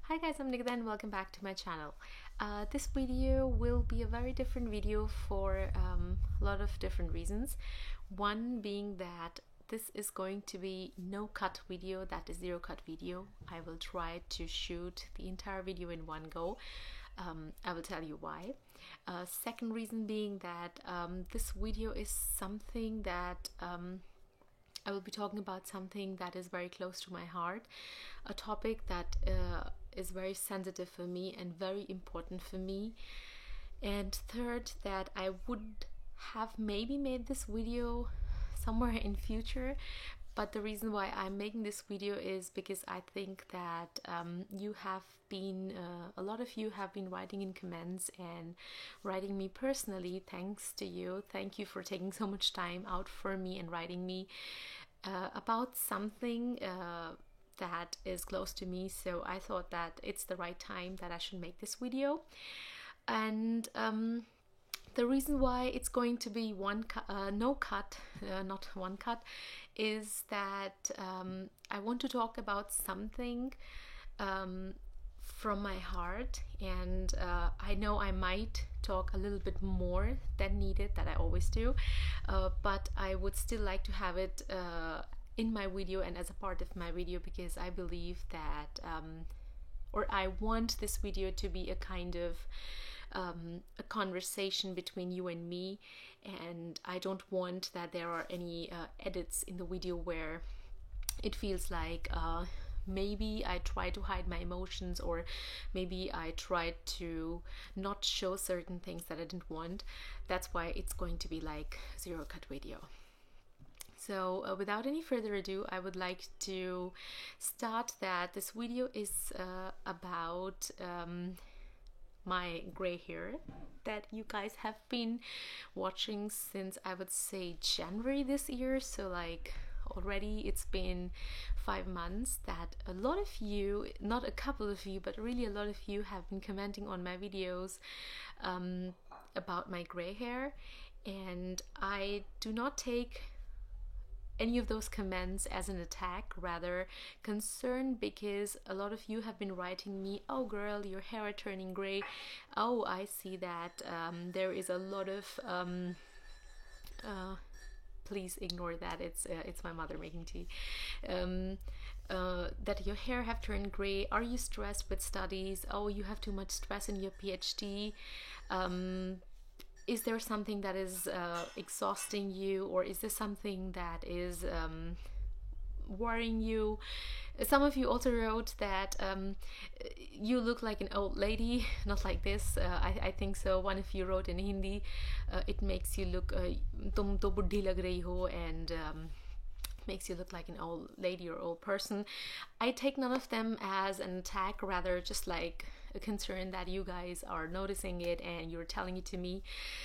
Hi guys, I'm Nikita and welcome back to my channel. This video will be a very different video for a lot of different reasons. One being that this is going to be no cut video, that is zero cut video. I will try to shoot the entire video in one go. I will tell you why. Second reason being that this video is something that I will be talking about something that is very close to my heart, a topic that is very sensitive for me and very important for me. And third, that I would have maybe made this video somewhere in future, but the reason why I'm making this video is because I think that you have been, a lot of you have been writing in comments and writing me personally. Thanks to you. Thank you for taking so much time out for me and writing me about something that is close to me. So I thought that it's the right time that I should make this video. And the reason why it's going to be no cut, not one cut, is that I want to talk about something from my heart, and I know I might talk a little bit more than needed, that I always do, but I would still like to have it in my video and as a part of my video, because I believe that or I want this video to be a kind of a conversation between you and me, and I don't want that there are any edits in the video where it feels like maybe I try to hide my emotions, or maybe I tried to not show certain things that I didn't want. That's why it's going to be like zero cut video. So without any further ado, I would like to start that this video is about my gray hair that you guys have been watching since, I would say, January this year. So like already it's been 5 months that a lot of you, not a couple of you, but really a lot of you have been commenting on my videos about my gray hair, and I do not take any of those comments as an attack, rather concern, because a lot of you have been writing me, oh girl, your hair are turning gray. Oh, I see that there is a lot of please ignore that, it's my mother making tea. That your hair have turned gray. Are you stressed with studies? Oh, you have too much stress in your PhD. Is there something that is exhausting you, or is there something that is worrying you? Some of you also wrote that you look like an old lady, not like this. I think so. One of you wrote in Hindi, it makes you look tum to buddhi lag rahi ho, and makes you look like an old lady or old person. I take none of them as an attack, rather just like a concern that you guys are noticing it and you're telling it to me.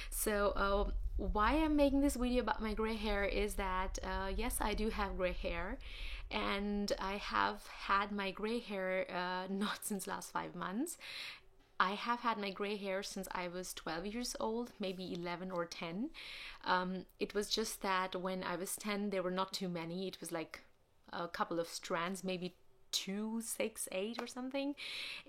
So why I'm making this video about my gray hair is that yes, I do have gray hair, and I have had my gray hair not since last 5 months. I have had my gray hair since I was 12 years old, maybe 11 or 10. It was just that when I was 10, there were not too many. It was like a couple of strands, maybe 2, 6, 8 or something.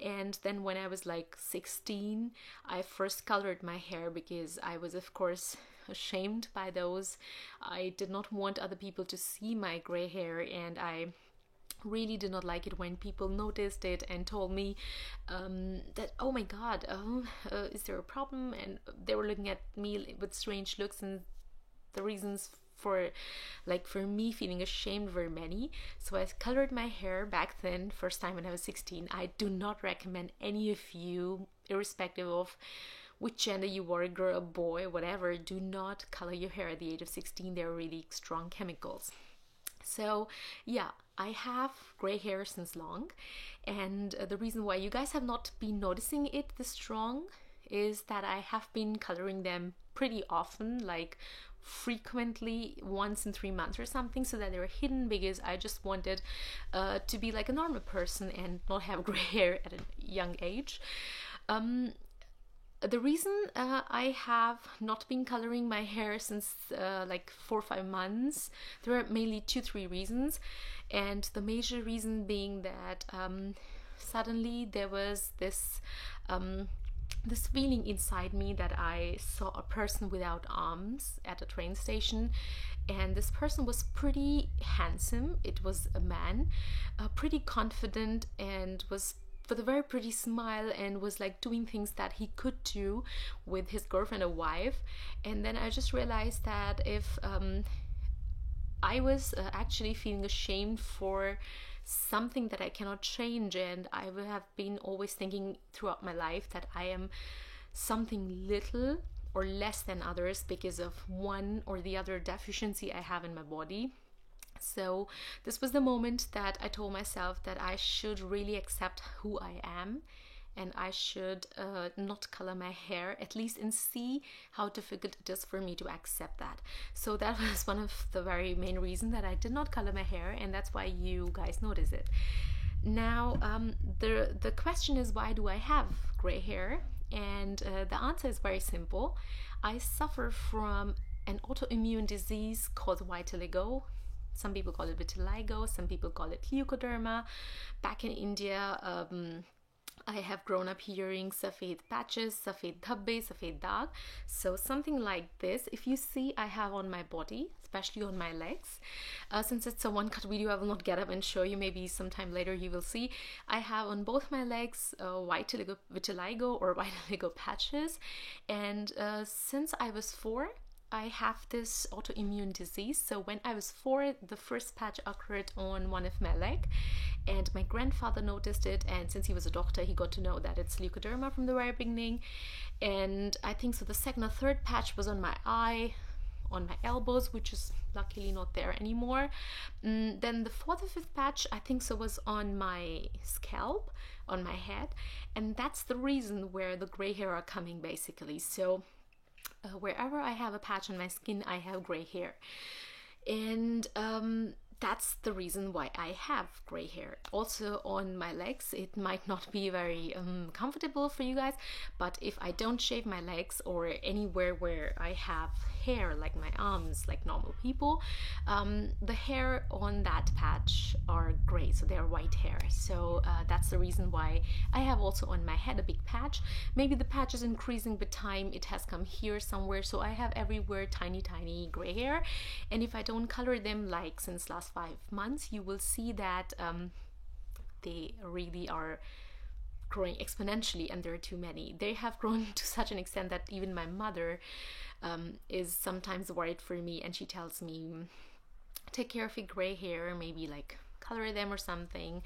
And then when I was like 16, I first colored my hair because I was, of course, ashamed by those. I did not want other people to see my gray hair, and I really did not like it when people noticed it and told me that, oh my god, is there a problem? And they were looking at me with strange looks, and the reasons for me feeling ashamed were many. So I colored my hair back then, first time when I was 16. I do not recommend any of you, irrespective of which gender you are, a girl, boy, whatever, do not color your hair at the age of 16. They're really strong chemicals. So yeah, I have gray hair since long, and the reason why you guys have not been noticing it this strong is that I have been coloring them pretty often, like frequently, once in 3 months or something, so that they were hidden, because I just wanted to be like a normal person and not have gray hair at a young age. The reason I have not been coloring my hair since like 4 or 5 months, there are mainly 2-3 reasons, and the major reason being that suddenly there was this feeling inside me that I saw a person without arms at a train station, and this person was pretty handsome. It was a man, pretty confident, and was with a very pretty smile, and was like doing things that he could do with his girlfriend or wife. And then I just realized that if I was actually feeling ashamed for something that I cannot change, and I will have been always thinking throughout my life that I am something little or less than others because of one or the other deficiency I have in my body. So this was the moment that I told myself that I should really accept who I am, and I should not color my hair, at least, and see how difficult it is for me to accept that. So that was one of the very main reasons that I did not color my hair, and that's why you guys notice it. Now, the question is, why do I have gray hair? And the answer is very simple. I suffer from an autoimmune disease called vitiligo. Some people call it vitiligo, some people call it leukoderma. Back in India, I have grown up hearing safed patches, safed dhabbe, safed dag. So something like this. If you see, I have on my body, especially on my legs. Since it's a one-cut video, I will not get up and show you. Maybe sometime later you will see. I have on both my legs vitiligo or vitiligo patches. And since I was 4, I have this autoimmune disease. So when I was 4, the first patch occurred on one of my leg, and my grandfather noticed it, and since he was a doctor, he got to know that it's leukoderma from the very beginning. And I think so the second or third patch was on my eye, on my elbows, which is luckily not there anymore. Then the fourth or fifth patch, I think so, was on my scalp, on my head, and that's the reason where the gray hair are coming, basically. So wherever I have a patch on my skin, I have gray hair. And that's the reason why I have gray hair. Also on my legs, it might not be very comfortable for you guys, but if I don't shave my legs or anywhere where I have hair, like my arms, like normal people, the hair on that patch are gray, so they're white hair. So that's the reason why I have also on my head a big patch. Maybe the patch is increasing with time, it has come here somewhere, so I have everywhere tiny gray hair. And if I don't color them, like since last 5 months, you will see that they really are growing exponentially, and there are too many. They have grown to such an extent that even my mother is sometimes worried for me, and she tells me, take care of your gray hair, maybe like color them or something,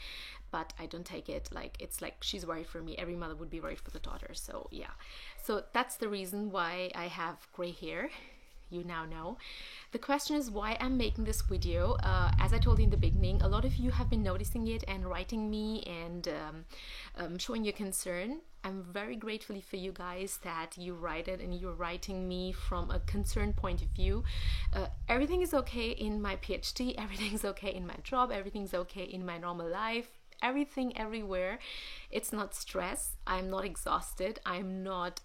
but I don't take it. Like, it's like she's worried for me. Every mother would be worried for the daughter. So yeah, so that's the reason why I have gray hair. You now know. The question is why I'm making this video. As I told you in the beginning, a lot of you have been noticing it and writing me and showing your concern. I'm very grateful for you guys that you write it, and you're writing me from a concerned point of view. Everything is okay in my PhD, everything's okay in my job, everything's okay in my normal life. Everything, everywhere. It's not stress. I'm not exhausted. I'm not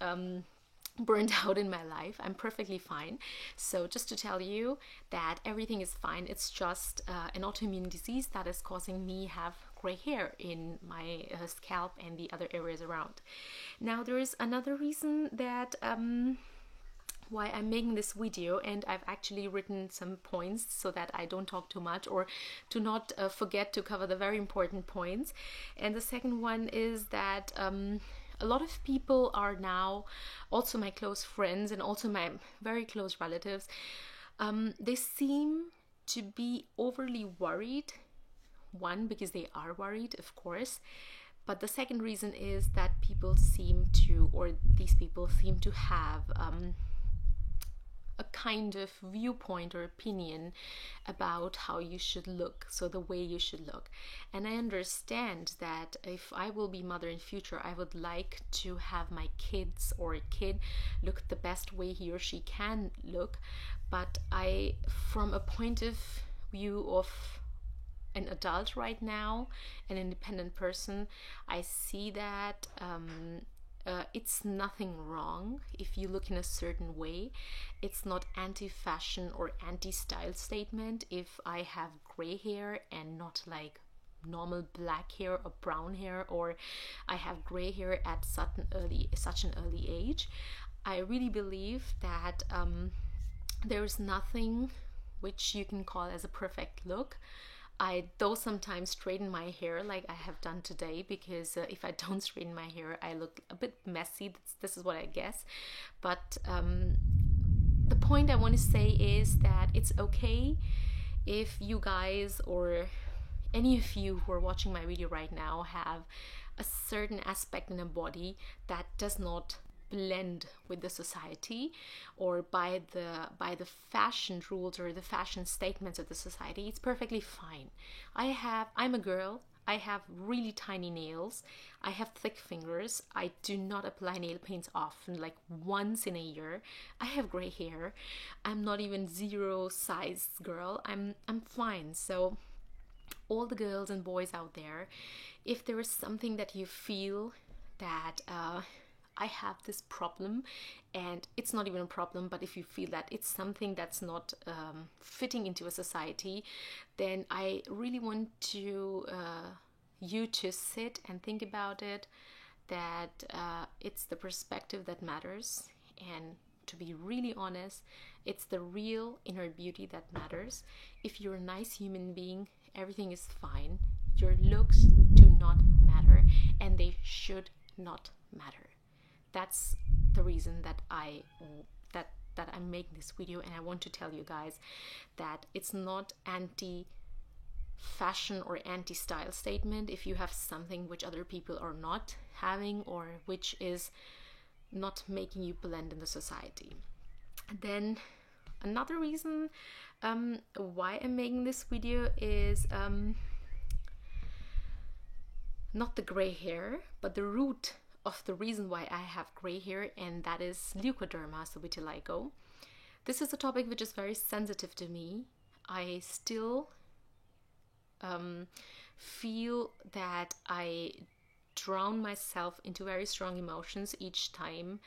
burned out in my life. I'm perfectly fine. So just to tell you that everything is fine. It's just an autoimmune disease that is causing me have gray hair in my scalp and the other areas around. Now there is another reason that why I'm making this video, and I've actually written some points so that I don't talk too much or to not forget to cover the very important points. And the second one is that a lot of people are now, also my close friends and also my very close relatives, they seem to be overly worried. One, because they are worried, of course, but the second reason is that people seem to, or these people seem to have a kind of viewpoint or opinion about how you should look, so the way you should look. And I understand that if I will be mother in future, I would like to have my kids or a kid look the best way he or she can look, but I, from a point of view of an adult right now, an independent person, I see that it's nothing wrong if you look in a certain way. It's not anti-fashion or anti-style statement if I have gray hair and not like normal black hair or brown hair, or I have gray hair at such an early age. I really believe that there is nothing which you can call as a perfect look. I though sometimes straighten my hair like I have done today, because if I don't straighten my hair I look a bit messy. This is what I guess. But the point I want to say is that it's okay if you guys, or any of you who are watching my video right now, have a certain aspect in a body that does not blend with the society or by the fashion rules or the fashion statements of the society. It's perfectly fine. I'm a girl. I have really tiny nails. I have thick fingers. I do not apply nail paints often, like once in a year. I have gray hair. I'm not even zero size girl. I'm fine. So all the girls and boys out there, if there is something that you feel that I have this problem, and it's not even a problem, but if you feel that it's something that's not fitting into a society, then I really want to you to sit and think about it, that it's the perspective that matters. And to be really honest, it's the real inner beauty that matters. If you're a nice human being, everything is fine. Your looks do not matter, and they should not matter. That's the reason that I'm making this video, and I want to tell you guys that it's not anti-fashion or anti-style statement if you have something which other people are not having, or which is not making you blend in the society. Then another reason why I'm making this video is not the gray hair, but the root of the reason why I have gray hair, and that is leukoderma, so vitiligo. This is a topic which is very sensitive to me. I still feel that I drown myself into very strong emotions each time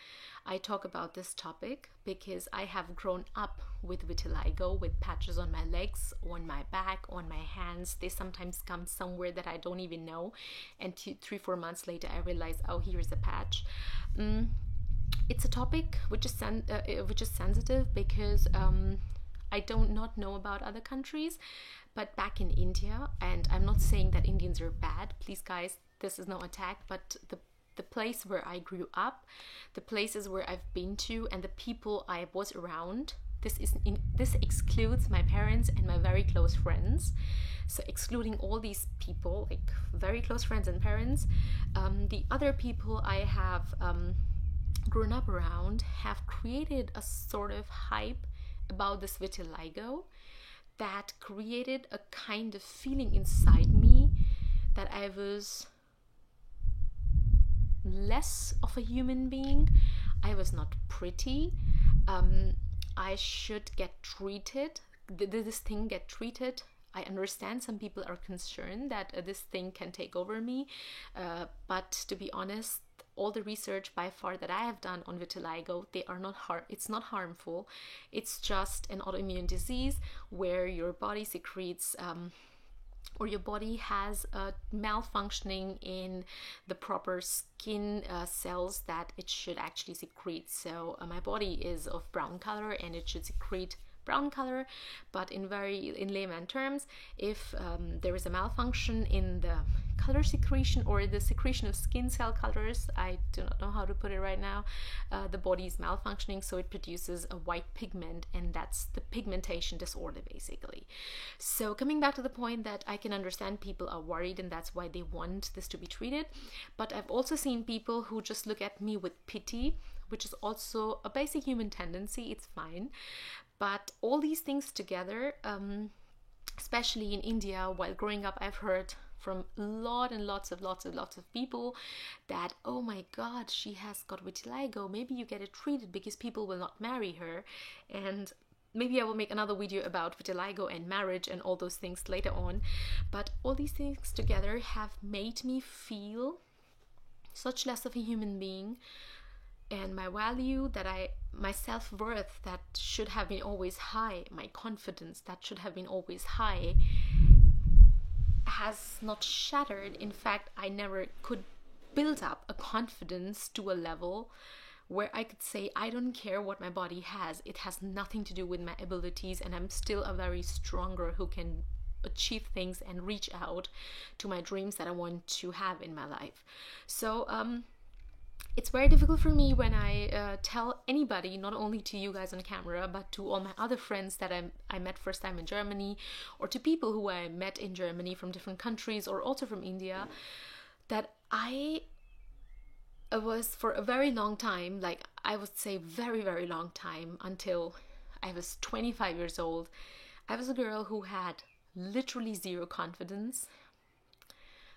I talk about this topic, because I have grown up with vitiligo, with patches on my legs, on my back, on my hands. They sometimes come somewhere that I don't even know, and 3-4 months later I realize, oh, here's a patch. It's a topic which is sensitive, because I don't not know about other countries, but back in India, and I'm not saying that Indians are bad, please guys, this is no attack, but the place where I grew up, the places where I've been to, and the people I was around, this excludes my parents and my very close friends. So excluding all these people, like very close friends and parents, the other people I have grown up around have created a sort of hype about this vitiligo that created a kind of feeling inside me that I was less of a human being. I was not pretty. I should get treated. This thing get treated. I understand some people are concerned that this thing can take over me, but to be honest, all the research by far that I have done on vitiligo, it's not harmful. It's just an autoimmune disease where your body secretes or your body has a malfunctioning in the proper skin cells that it should actually secrete. So my body is of brown color and it should secrete brown color, but in layman terms, if there is a malfunction in the color secretion or the secretion of skin cell colors, I do not know how to put it right now, the body is malfunctioning, so it produces a white pigment, and that's the pigmentation disorder basically. So coming back to the point that I can understand people are worried and that's why they want this to be treated, but I've also seen people who just look at me with pity, which is also a basic human tendency. It's fine. But all these things together, especially in India, while growing up, I've heard from lots of people that, oh my god, she has got vitiligo, maybe you get it treated because people will not marry her. And maybe I will make another video about vitiligo and marriage and all those things later on. But all these things together have made me feel such less of a human being, and my value my self-worth that should have been always high, my confidence that should have been always high, has not shattered. In fact, I never could build up a confidence to a level where I could say, I don't care what my body has. It has nothing to do with my abilities, and I'm still a very strong girl who can achieve things and reach out to my dreams that I want to have in my life. So it's very difficult for me when I tell anybody, not only to you guys on camera, but to all my other friends that I met first time in Germany, or to people who I met in Germany from different countries or also from India, that I was for a very long time, like I would say very, very long time, until I was 25 years old, I was a girl who had literally zero confidence,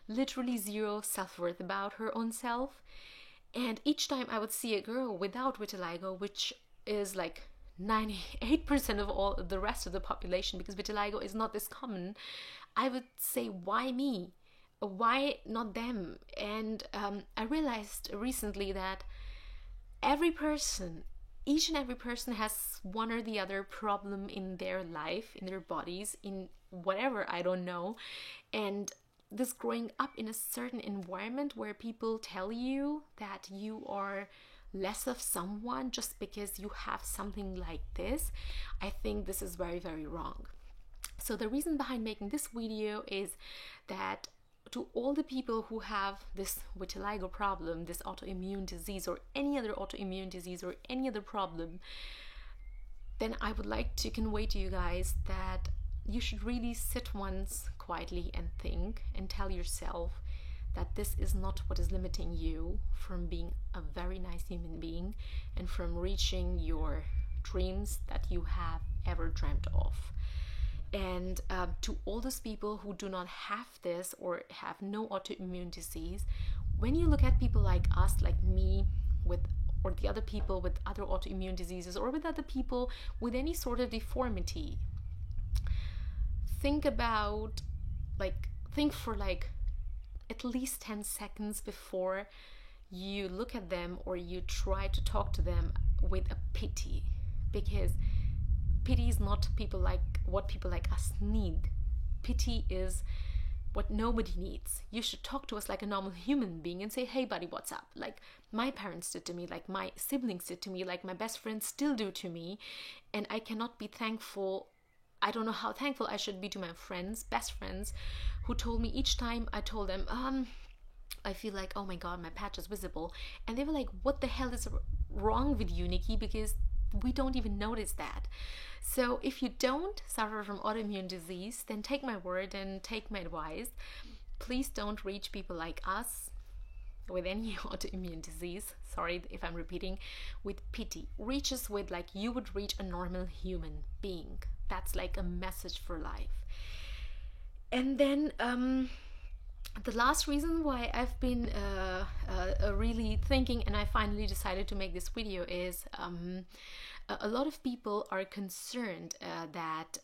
literally zero self-worth about her own self. And each time I would see a girl without vitiligo, which is like 98% of all the rest of the population, because vitiligo is not this common, I would say, why me? Why not them? And I realized recently that each and every person has one or the other problem in their life, in their bodies, in whatever, I don't know. And this growing up in a certain environment where people tell you that you are less of someone just because you have something like this, I think this is very, very wrong. So the reason behind making this video is that to all the people who have this vitiligo problem, this autoimmune disease, or any other autoimmune disease, or any other problem, then I would like to convey to you guys that you should really sit once quietly and think and tell yourself that this is not what is limiting you from being a very nice human being and from reaching your dreams that you have ever dreamt of. And to all those people who do not have this or have no autoimmune disease, when you look at people like us, like me, or the other people with other autoimmune diseases, or with other people with any sort of deformity, think for at least 10 seconds before you look at them or you try to talk to them with a pity, because pity is not what people like us need. Pity is what nobody needs. You should talk to us like a normal human being and say, hey buddy, what's up? Like my parents did to me, like my siblings did to me, like my best friends still do to me. And I cannot be thankful. I don't know how thankful I should be to my friends, best friends, who told me each time I told them, I feel like, oh my god, my patch is visible. And they were like, what the hell is wrong with you, Nikki? Because we don't even notice that. So if you don't suffer from autoimmune disease, then take my word and take my advice. Please don't reach people like us with any autoimmune disease, sorry if I'm repeating, with pity. Reach us with like you would reach a normal human being. That's like a message for life. And then the last reason why I've been really thinking, and I finally decided to make this video, is a lot of people are concerned that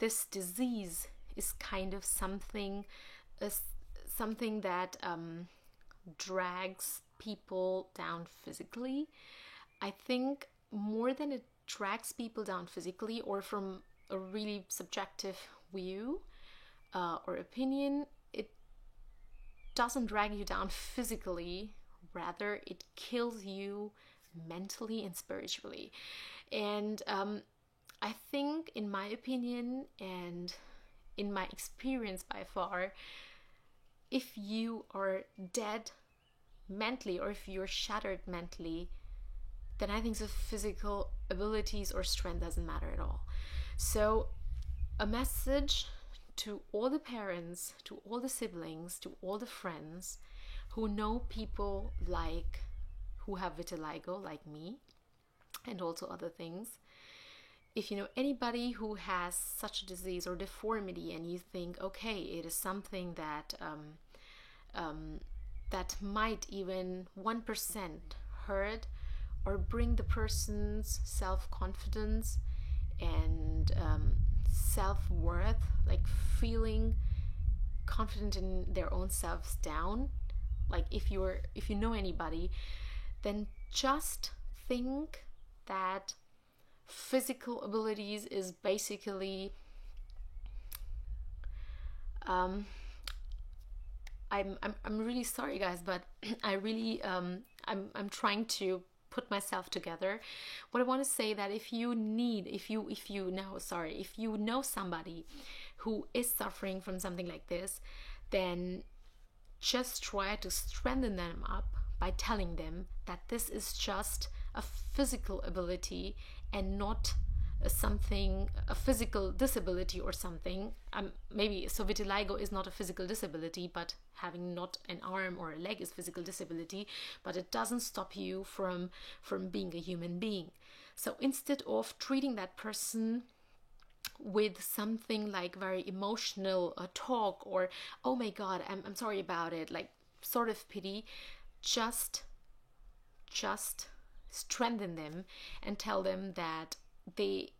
this disease is kind of something that drags people down physically. I think more than it drags people down physically, or from a really subjective view or opinion, it doesn't drag you down physically, rather it kills you mentally and spiritually. And I think, in my opinion and in my experience by far, if you are dead mentally or if you're shattered mentally, then I think the physical abilities or strength doesn't matter at all. So a message to all the parents, to all the siblings, to all the friends who know people who have vitiligo like me, and also other things. If you know anybody who has such a disease or deformity and you think, okay, it is something that that might even 1% hurt or bring the person's self-confidence and self-worth, like feeling confident in their own selves, down, like if you know anybody, then just think that physical abilities is basically um, I'm really sorry, guys, but I really I'm trying to put myself together. What I want to say that if you know somebody who is suffering from something like this, then just try to strengthen them up by telling them that this is just a physical ability and not a physical disability or something. Maybe so vitiligo is not a physical disability, but having not an arm or a leg is physical disability, but it doesn't stop you from being a human being. So instead of treating that person with something like very emotional talk, or oh my god, I'm sorry about it, like sort of pity, just strengthen them and tell them that they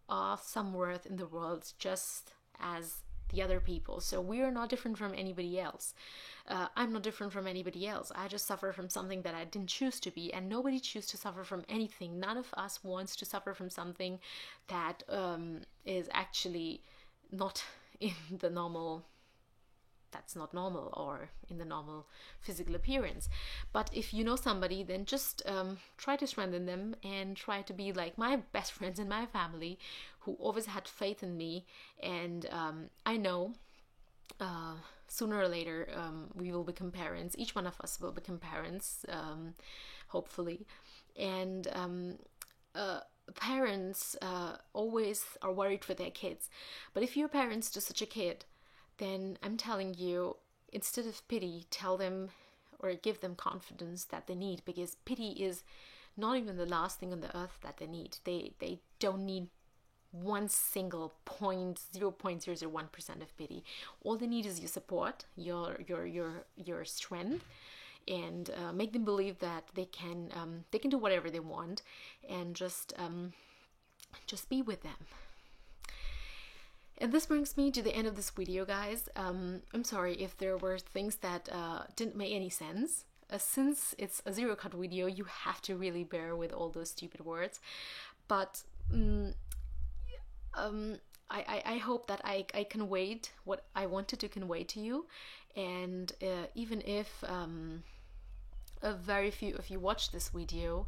are some worth in the world just as the other people. So we are not different from anybody else. I'm not different from anybody else. I just suffer from something that I didn't choose to be, and nobody chooses to suffer from anything. None of us wants to suffer from something that is actually not in the normal, that's not normal, or in the normal physical appearance. But if you know somebody, then just try to strengthen them and try to be like my best friends in my family, who always had faith in me. And I know sooner or later we will become parents. Each one of us will become parents, hopefully. And parents always are worried for their kids. But if you're parents to such a kid, then I'm telling you, instead of pity, tell them or give them confidence that they need, because pity is not even the last thing on the earth that they need. They don't need one single 0.001% of pity. All they need is your support, your strength, and make them believe that they can do whatever they want, and just be with them. And this brings me to the end of this video, guys. I'm sorry if there were things that didn't make any sense. Since it's a zero cut video, you have to really bear with all those stupid words. But I hope that I conveyed what I wanted to convey to you. And even if a very few of you watch this video,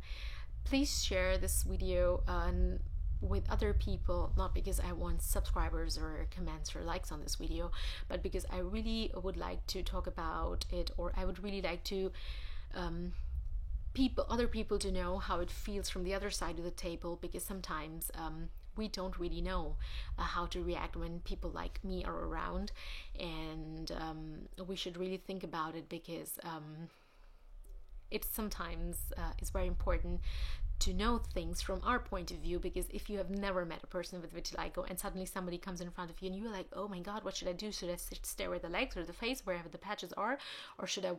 please share this video with other people, not because I want subscribers or comments or likes on this video, but because I really would like to talk about it, or I would really like to other people to know how it feels from the other side of the table, because sometimes we don't really know how to react when people like me are around, and we should really think about it, because it sometimes is very important to know things from our point of view. Because if you have never met a person with vitiligo and suddenly somebody comes in front of you and you're like, oh my god, what should I do? Should I stare at the legs or the face, wherever the patches are, or should I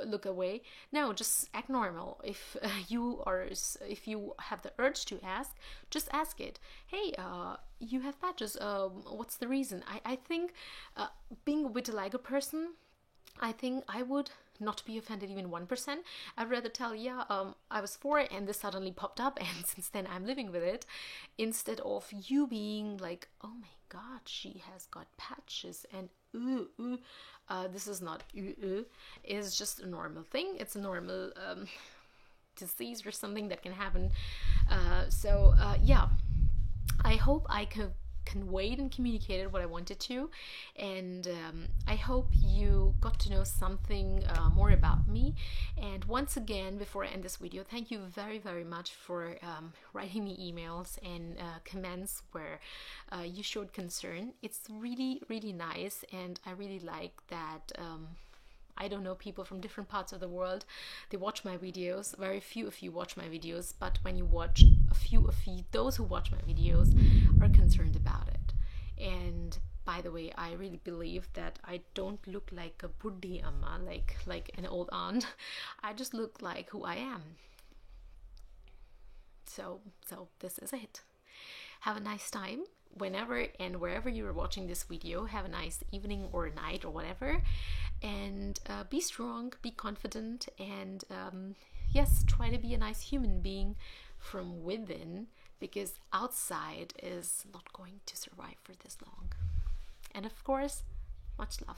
look away? No, just act normal. If you have the urge to ask, just ask it. Hey, you have patches, what's the reason? I think being a vitiligo person, I think I would not be offended even 1%. I'd rather tell, yeah, I was 4 and this suddenly popped up and since then I'm living with it, instead of you being like, oh my god, she has got patches and this is not it's just a normal thing. It's a normal disease or something that can happen. Yeah, I hope I conveyed and communicated what I wanted to, and I hope you got to know something more about me. And once again, before I end this video, thank you very, very much for writing me emails and comments where you showed concern. It's really, really nice, and I really like that. I don't know, people from different parts of the world, they watch my videos. Very few of you watch my videos, but when you watch, a few of you, those who watch my videos, are concerned about it. And by the way, I really believe that I don't look like a buddhi amma, like an old aunt. I just look like who I am. So this is it. Have a nice time whenever and wherever you are watching this video. Have a nice evening or night or whatever, and be strong, be confident, and yes, try to be a nice human being from within, because outside is not going to survive for this long. And of course, Much love.